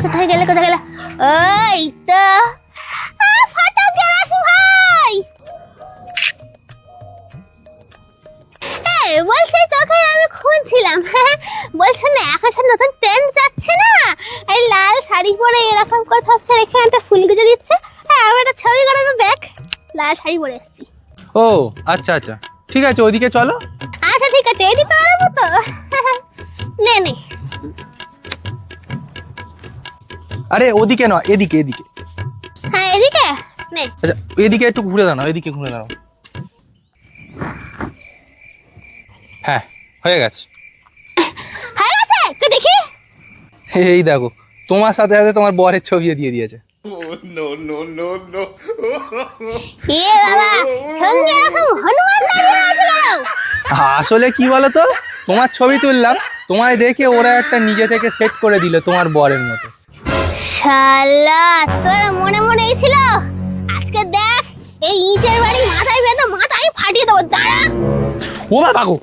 কোথায় গেলে ওই তো ফটো গেলাছি ভাই। বলছি তোকে আমি খুঁজছিলাম। বলছে না এখন নতুন ট্রেন্ড যাচ্ছে না, এই লাল শাড়ি পরে এরকম করে থাকছে, এখানে একটা ফুল গুজে দিচ্ছে। আমি একটা ছবি করে তো দেখ, লাল শাড়ি পরে এসেছি। ও আচ্ছা আচ্ছা, ঠিক আছে ওদিকে চলো। আচ্ছা ঠিক আছে, এদিকে পারবো তো। নে নে। আরে ওদিকে নয়, এদিকে এদিকে। হ্যাঁ এদিকে নে। আচ্ছা এদিকে একটু ঘুরে দাঁড়াও, এদিকে ঘুরে দাঁড়াও। হ্যাঁ হয়ে গেছে। হয়ে গেছে তো দেখি। এই দেখো, তোমার সাথে সাথে তোমার বরের ছবিও দিয়ে দিয়েছে। এ বাবা, সঙ্গে এরকম হনুমান দাঁড়িয়ে আছে কেন? আসলে কি বলো তো, তোমার ছবি তুললাম, তোমায় দেখে ওরা একটা নিজে থেকে সেট করে দিল তোমার বরের মতো। শালা তোর মনে মনেই ছিল। আজকে দেখ এই ইটের বাড়ি মাথায় বেঁধে মাথায় ফাটিয়ে দেবো, দাঁড়া। ও বাবা গো,